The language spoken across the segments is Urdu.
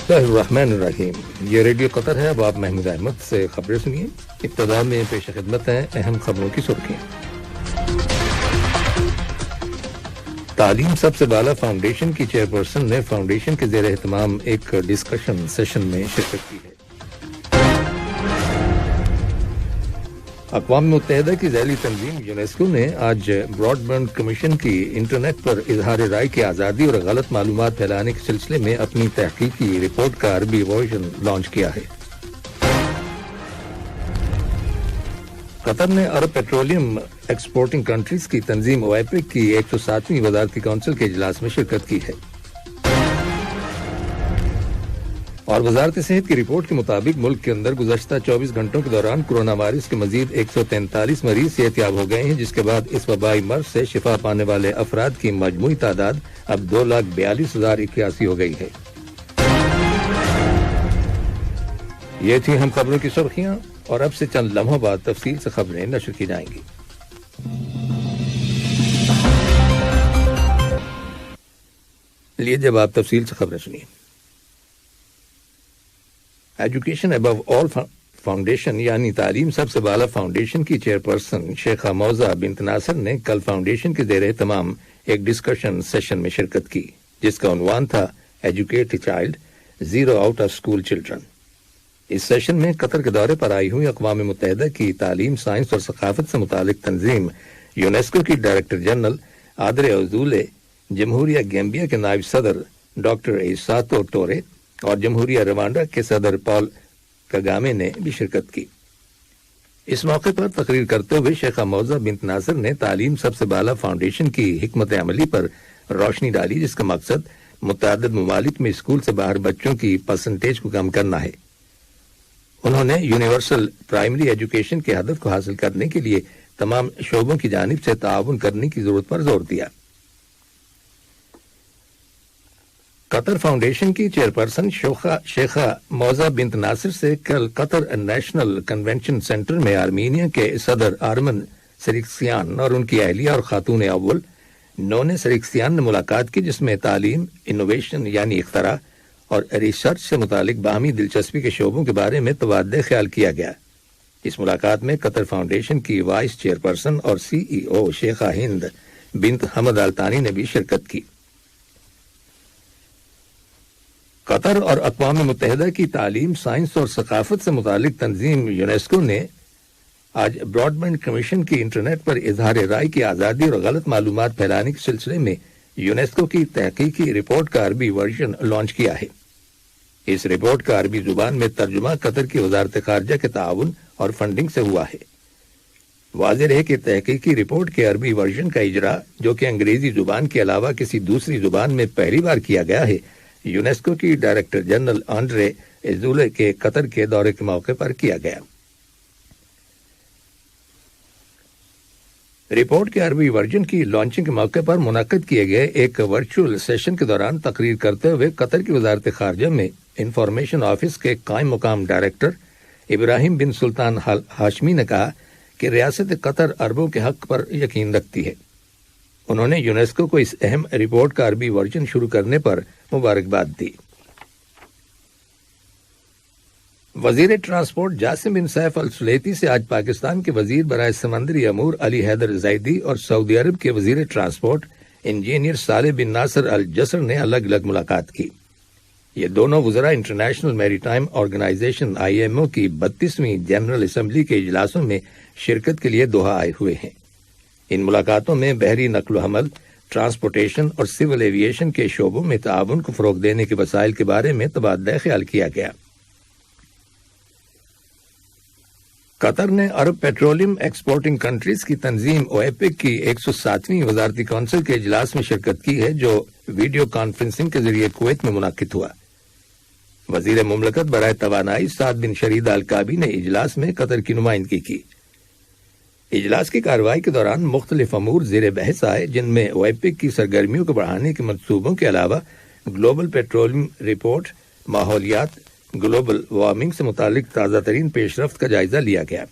اللہ الرحمن الرحیم، یہ ریڈیو قطر ہے۔ اب آپ محمود احمد سے خبریں سنیے۔ ابتدا میں پیش خدمت ہیں اہم خبروں کی سرخیاں۔ تعلیم سب سے بالا فاؤنڈیشن کی چیئرپرسن نے فاؤنڈیشن کے زیر اہتمام ایک ڈسکشن سیشن میں شرکت کی ہے۔ اقوام متحدہ کی ذیلی تنظیم یونیسکو نے آج براڈ بینڈ کمیشن کی انٹرنیٹ پر اظہار رائے کی آزادی اور غلط معلومات پھیلانے کے سلسلے میں اپنی تحقیقی رپورٹ کا عربی ورژن لانچ کیا ہے۔ قطر نے عرب پیٹرولیم ایکسپورٹنگ کنٹریز کی تنظیم اوپیک کی 107ویں وزارتی کونسل کے اجلاس میں شرکت کی ہے۔ اور وزارت صحت کی رپورٹ کے مطابق ملک کے اندر گزشتہ 24 گھنٹوں کے دوران کورونا وائرس کے مزید 143 مریض صحت یاب ہو گئے ہیں، جس کے بعد اس وبائی مرض سے شفا پانے والے افراد کی مجموعی تعداد اب 2,42,081 ہو گئی ہے۔ یہ تھی ہم خبروں کی سرخیاں، اور اب سے چند لمحوں بعد تفصیل سے خبریں نشر کی جائیں گی۔ لیے جب آپ تفصیل سے خبریں سنیے۔ ایجوکیشن ابو آل فاؤنڈیشن یعنی تعلیم سب سے بالا فاؤنڈیشن کی چیئرپرسن شیخہ موضہ بنت ناصر نے کل فاؤنڈیشن کے زیر اہتمام ایک ڈسکشن سیشن میں شرکت کی، جس کا عنوان تھا educate a child, zero out of school children. اس سیشن میں قطر کے دورے پر آئی ہوئی اقوام متحدہ کی تعلیم، سائنس اور ثقافت سے متعلق تنظیم یونیسکو کی ڈائریکٹر جنرل آدرے اوزولے، جمہوریہ گیمبیا کے نائب صدر ڈاکٹر ایساتو ٹورے اور جمہوریہ روانڈا کے صدر پال کگامے نے بھی شرکت کی۔ اس موقع پر تقریر کرتے ہوئے شیخہ موضہ بنت ناصر نے تعلیم سب سے بالا فاؤنڈیشن کی حکمت عملی پر روشنی ڈالی، جس کا مقصد متعدد ممالک میں اسکول سے باہر بچوں کی پرسنٹیج کو کم کرنا ہے۔ انہوں نے یونیورسل پرائمری ایجوکیشن کے ہدف کو حاصل کرنے کے لیے تمام شعبوں کی جانب سے تعاون کرنے کی ضرورت پر زور دیا۔ قطر فاؤنڈیشن کی چیئرپرسن شیخہ موضہ بنت ناصر سے کل قطر نیشنل کنونشن سینٹر میں آرمینیا کے صدر آرمن سرکسیان اور ان کی اہلیہ اور خاتون اول نونے سرکسیان نے ملاقات کی، جس میں تعلیم، انوویشن یعنی اختراع اور ریسرچ سے متعلق باہمی دلچسپی کے شعبوں کے بارے میں تبادلہ خیال کیا گیا۔ اس ملاقات میں قطر فاؤنڈیشن کی وائس چیئرپرسن اور سی ای او شیخہ ہند بنت حمد آلتانی نے بھی شرکت کی۔ قطر اور اقوام متحدہ کی تعلیم، سائنس اور ثقافت سے متعلق تنظیم یونیسکو نے آج براڈ بینڈ کمیشن کی انٹرنیٹ پر اظہار رائے کی آزادی اور غلط معلومات پھیلانے کے سلسلے میں یونیسکو کی تحقیقی رپورٹ کا عربی ورژن لانچ کیا ہے۔ اس رپورٹ کا عربی زبان میں ترجمہ قطر کی وزارت خارجہ کے تعاون اور فنڈنگ سے ہوا ہے۔ واضح ہے کہ تحقیقی رپورٹ کے عربی ورژن کا اجرا، جو کہ انگریزی زبان کے علاوہ کسی دوسری زبان میں پہلی بار کیا گیا ہے، یونیسکو کی ڈائریکٹر جنرل آنڈرے ایزولے کے قطر کے دورے کے موقع پر کیا گیا۔ رپورٹ کے عربی ورژن کی لانچنگ کے موقع پر منعقد کیے گئے ایک ورچوئل سیشن کے دوران تقریر کرتے ہوئے قطر کی وزارت خارجہ میں انفارمیشن آفس کے قائم مقام ڈائریکٹر ابراہیم بن سلطان ہاشمی نے کہا کہ ریاست قطر عربوں کے حق پر یقین رکھتی ہے۔ انہوں نے یونیسکو کو اس اہم رپورٹ کا عربی ورژن شروع کرنے پر مبارکباد دی۔ وزیر ٹرانسپورٹ جاسم بن سیف السلیتی سے آج پاکستان کے وزیر برائے سمندری امور علی حیدر زیدی اور سعودی عرب کے وزیر ٹرانسپورٹ انجینئر صالح بن ناصر الجسر نے الگ الگ ملاقات کی۔ یہ دونوں وزراء انٹرنیشنل میری ٹائم آرگنائزیشن IMO کی 32ویں جنرل اسمبلی کے اجلاسوں میں شرکت کے لیے دوحہ آئے ہوئے ہیں۔ ان ملاقاتوں میں بحری نقل و حمل، ٹرانسپورٹیشن اور سول ایویشن کے شعبوں میں تعاون کو فروغ دینے کے وسائل کے بارے میں تبادلہ خیال کیا گیا۔ قطر نے عرب پیٹرولیم ایکسپورٹنگ کنٹریز کی تنظیم اوپیک کی 107ویں وزارتی کونسل کے اجلاس میں شرکت کی ہے، جو ویڈیو کانفرنسنگ کے ذریعے کویت میں منعقد ہوا۔ وزیر مملکت برائے توانائی سعد بن شرید الکابی نے اجلاس میں قطر کی نمائندگی کی۔ اجلاس کی کارروائی کے دوران مختلف امور زیر بحث آئے، جن میں اوپیک کی سرگرمیوں کو بڑھانے کے منصوبوں کے علاوہ گلوبل پیٹرولیم رپورٹ، ماحولیات، گلوبل وارمنگ سے متعلق تازہ ترین پیش رفت کا جائزہ لیا گیا۔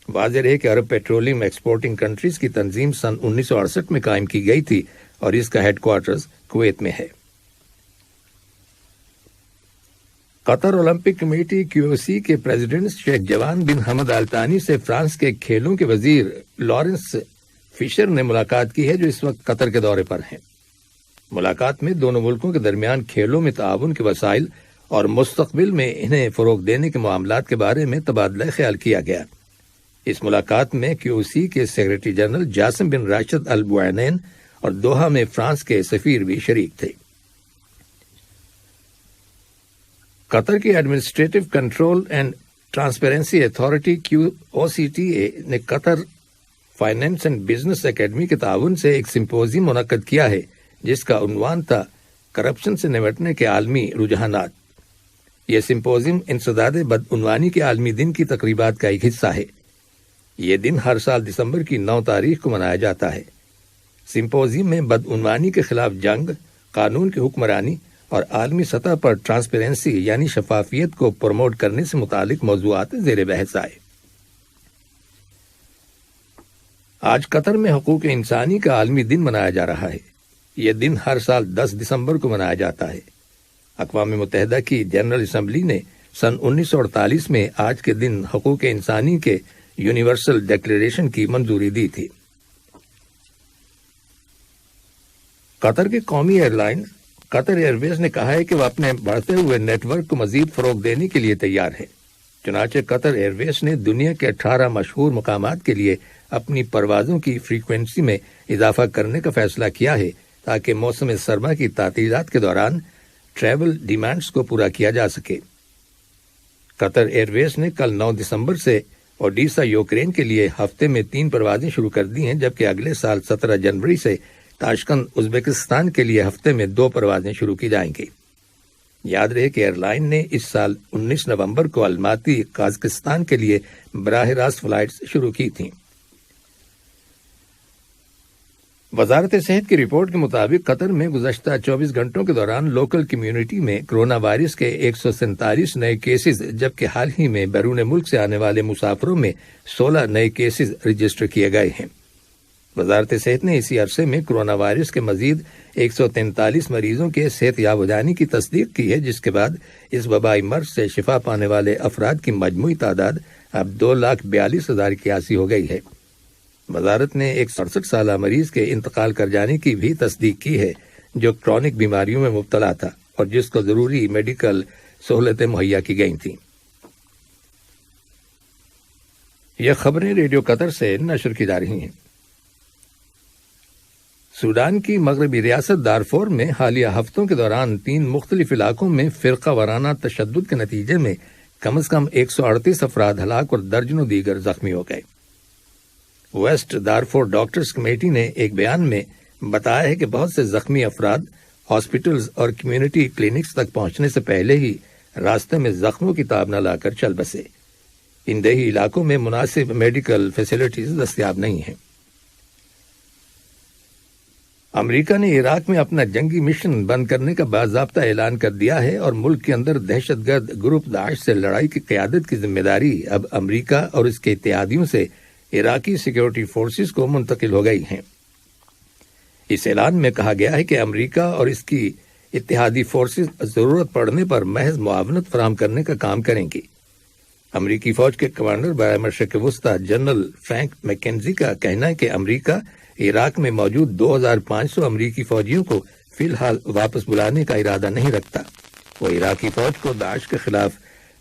واضح ہے کہ عرب پیٹرولیم ایکسپورٹنگ کنٹریز کی تنظیم سن 1968 میں قائم کی گئی تھی اور اس کا ہیڈ کوارٹرز کویت میں ہے۔ قطر اولمپک کمیٹی QOC کے پریزیڈنٹ شیخ جوان بن حمد آل ثانی سے فرانس کے کھیلوں کے وزیر لارنس فشر نے ملاقات کی ہے، جو اس وقت قطر کے دورے پر ہیں۔ ملاقات میں دونوں ملکوں کے درمیان کھیلوں میں تعاون کے وسائل اور مستقبل میں انہیں فروغ دینے کے معاملات کے بارے میں تبادلہ خیال کیا گیا۔ اس ملاقات میں QOC کے سیکرٹری جنرل جاسم بن راشد البوعینین اور دوحہ میں فرانس کے سفیر بھی شریک تھے۔ قطر کی administrative control and transparency authority QOCTA نے قطر فائنانس اینڈ بزنس اکیڈمی کے تعاون سے ایک سمپوزیم منعقد کیا ہے، جس کا عنوان تھا کرپشن سے نمٹنے کے عالمی رجحانات۔ یہ سمپوزیم انسداد بدعنوانی کے عالمی دن کی تقریبات کا ایک حصہ ہے۔ یہ دن ہر سال دسمبر کی 9 تاریخ کو منایا جاتا ہے۔ سمپوزیم میں بدعنوانی کے خلاف جنگ، قانون کی حکمرانی اور عالمی سطح پر ٹرانسپیرنسی یعنی شفافیت کو پروموٹ کرنے سے متعلق موضوعات زیر بحث آئے۔ آج قطر میں حقوق انسانی کا عالمی دن منایا جا رہا ہے۔ یہ دن ہر سال 10 دسمبر کو منایا جاتا ہے۔ اقوام متحدہ کی جنرل اسمبلی نے سن 1948 میں آج کے دن حقوق انسانی کے یونیورسل ڈکلیریشن کی منظوری دی تھی۔ قطر کی قومی ایئر لائن قطر ایئر ویز نے کہا ہے کہ وہ اپنے بڑھتے ہوئے نیٹ ورک کو مزید فروغ دینے کے لیے تیار ہے۔ چنانچہ قطر ایئر ویز نے دنیا کے 18 مشہور مقامات کے لیے اپنی پروازوں کی فریکوینسی میں اضافہ کرنے کا فیصلہ کیا ہے، تاکہ موسم سرما کی تعطیلات کے دوران ٹریول ڈیمانڈز کو پورا کیا جا سکے۔ قطر ایئر ویز نے کل 9 دسمبر سے اوڈیسا یوکرین کے لیے ہفتے میں 3 پروازیں شروع کر دی ہیں، جبکہ اگلے سال 17 جنوری سے تاشقند ازبکستان کے لیے ہفتے میں 2 پروازیں شروع کی جائیں گی۔ یاد رہے کہ ایئر لائن نے اس سال 19 نومبر کو الماتی قازقستان کے لیے براہ راست فلائٹس شروع کی تھیں۔ وزارت صحت کی رپورٹ کے مطابق قطر میں گزشتہ 24 گھنٹوں کے دوران لوکل کمیونٹی میں کرونا وائرس کے 147 نئے کیسز، جبکہ حال ہی میں بیرون ملک سے آنے والے مسافروں میں 16 نئے کیسز رجسٹر کیے گئے ہیں۔ وزارت صحت نے اسی عرصے میں کرونا وائرس کے مزید 143 مریضوں کے صحت یاب ہو جانے کی تصدیق کی ہے، جس کے بعد اس وبائی مرض سے شفا پانے والے افراد کی مجموعی تعداد اب 2,42,081 ہو گئی ہے۔ وزارت نے ایک 67 سالہ مریض کے انتقال کر جانے کی بھی تصدیق کی ہے، جو کرونک بیماریوں میں مبتلا تھا اور جس کو ضروری میڈیکل سہولتیں مہیا کی گئی تھیں۔ یہ خبریں ریڈیو قطر سے نشر کی جا رہی ہیں۔ سوڈان کی مغربی ریاست دارفور میں حالیہ ہفتوں کے دوران 3 مختلف علاقوں میں فرقہ وارانہ تشدد کے نتیجے میں کم از کم 138 افراد ہلاک اور درجنوں دیگر زخمی ہو گئے۔ ویسٹ دارفور ڈاکٹرز کمیٹی نے ایک بیان میں بتایا ہے کہ بہت سے زخمی افراد ہاسپٹلز اور کمیونٹی کلینکس تک پہنچنے سے پہلے ہی راستے میں زخموں کی تاب نہ لا کر چل بسے۔ ان دیہی علاقوں میں مناسب میڈیکل فیسلٹیز دستیاب نہیں ہیں۔ امریکہ نے عراق میں اپنا جنگی مشن بند کرنے کا باضابطہ اعلان کر دیا ہے اور ملک کے اندر دہشت گرد گروپ داعش سے لڑائی کی قیادت کی ذمہ داری اب امریکہ اور اس کے اتحادیوں سے عراقی سیکیورٹی فورسز کو منتقل ہو گئی ہیں۔ اس اعلان میں کہا گیا ہے کہ امریکہ اور اس کی اتحادی فورسز ضرورت پڑنے پر محض معاونت فراہم کرنے کا کام کریں گی۔ امریکی فوج کے کمانڈر برائے مشرق وسطی جنرل فرینک میکنزی کا کہنا ہے کہ امریکہ عراق میں موجود 2500 امریکی فوجیوں کو فی الحال واپس بلانے کا ارادہ نہیں رکھتا۔ وہ عراقی فوج کو داعش کے خلاف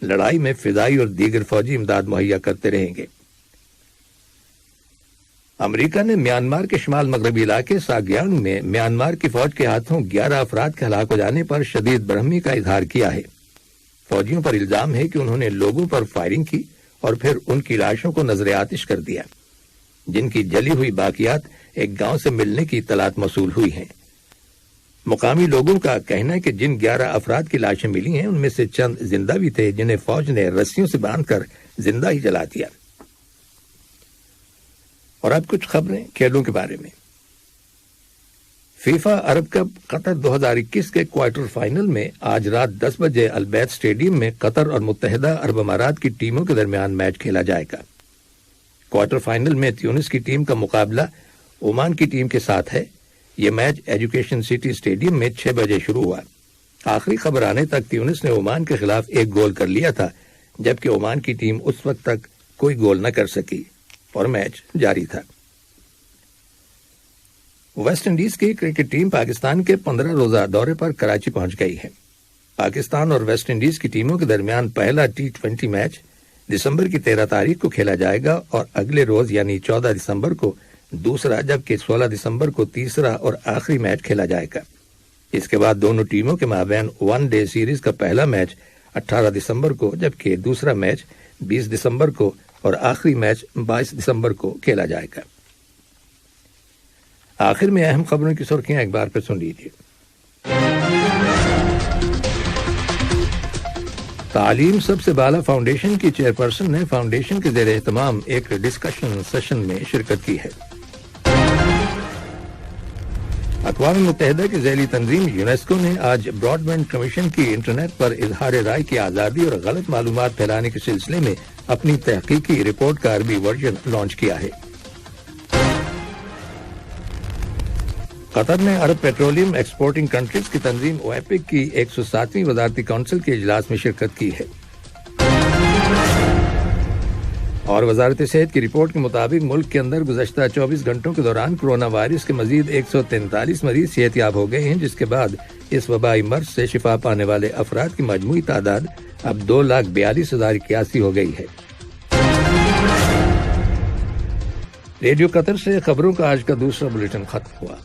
لڑائی میں فضائی اور دیگر فوجی امداد مہیا کرتے رہیں گے۔ امریکہ نے میانمار کے شمال مغربی علاقے ساگیانگ میں میانمار کی فوج کے ہاتھوں 11 افراد کے ہلاک ہو جانے پر شدید برہمی کا اظہار کیا ہے۔ فوجیوں پر الزام ہے کہ انہوں نے لوگوں پر فائرنگ کی اور پھر ان کی لاشوں کو نظر آتش کر دیا، جن کی جلی ہوئی باقیات ایک گاؤں سے ملنے کی اطلاعات موصول ہوئی ہیں۔ مقامی لوگوں کا کہنا ہے کہ جن 11 افراد کی لاشیں ملی ہیں ان میں سے چند زندہ بھی تھے، جنہیں فوج نے رسیوں سے باندھ کر زندہ ہی جلا دیا۔ اور اب کچھ خبریں کھیلوں کے بارے میں۔ فیفا عرب کپ قطر 2021 کے کوارٹر فائنل میں آج رات 10 بجے البیت اسٹیڈیم میں قطر اور متحدہ عرب امارات کی ٹیموں کے درمیان میچ کھیلا جائے گا۔ کوارٹر فائنل میں تیونس کی ٹیم کا مقابلہ عمان کی ٹیم کے ساتھ ہے۔ یہ میچ ایجوکیشن سٹی اسٹیڈیم میں 6 بجے شروع ہوا۔ آخری خبر آنے تک تیونس نے عمان کے خلاف 1 گول کر لیا تھا، جبکہ عمان کی ٹیم اس وقت تک کوئی گول نہ کر سکی اور میچ جاری تھا۔ ویسٹ انڈیز کی کرکٹ ٹیم پاکستان کے 15 روزہ دورے پر کراچی پہنچ گئی ہے۔ پاکستان اور ویسٹ انڈیز کی ٹیموں کے درمیان پہلا T20 میچ دسمبر کی 13 تاریخ کو کھیلا جائے گا اور اگلے روز یعنی 14 دسمبر کو دوسرا، جبکہ 16 دسمبر کو تیسرا اور آخری میچ کھیلا جائے گا۔ اس کے بعد دونوں ٹیموں کے مابین 1 ڈے سیریز کا پہلا میچ 18 دسمبر کو، جبکہ دوسرا میچ 20 دسمبر کو اور آخری میچ 22 دسمبر کو کھیلا جائے گا۔ آخر میں اہم خبروں کی سرخیاں ایک بار پھر سن لیجیے۔ تعلیم سب سے بالا فاؤنڈیشن کی چیئرپرسن نے فاؤنڈیشن کے زیر اہتمام ایک ڈسکشن سیشن میں شرکت کی ہے۔ اقوام متحدہ کی ذیلی تنظیم یونیسکو نے آج براڈ بینڈ کمیشن کی انٹرنیٹ پر اظہار رائے کی آزادی اور غلط معلومات پھیلانے کے سلسلے میں اپنی تحقیقی رپورٹ کا عربی ورژن لانچ کیا ہے۔ قطر نے عرب پیٹرولیم ایکسپورٹنگ کنٹریز کی تنظیم اوپیک کی 107ویں وزارتی کونسل کے اجلاس میں شرکت کی ہے۔ اور وزارت صحت کی رپورٹ کے مطابق ملک کے اندر گزشتہ 24 گھنٹوں کے دوران کرونا وائرس کے مزید 143 مریض صحت یاب ہو گئے ہیں، جس کے بعد اس وبائی مرض سے شفا پانے والے افراد کی مجموعی تعداد اب 2,42,081 ہو گئی ہے۔ ریڈیو قطر سے خبروں کا آج کا دوسرا بلیٹن ختم ہوا۔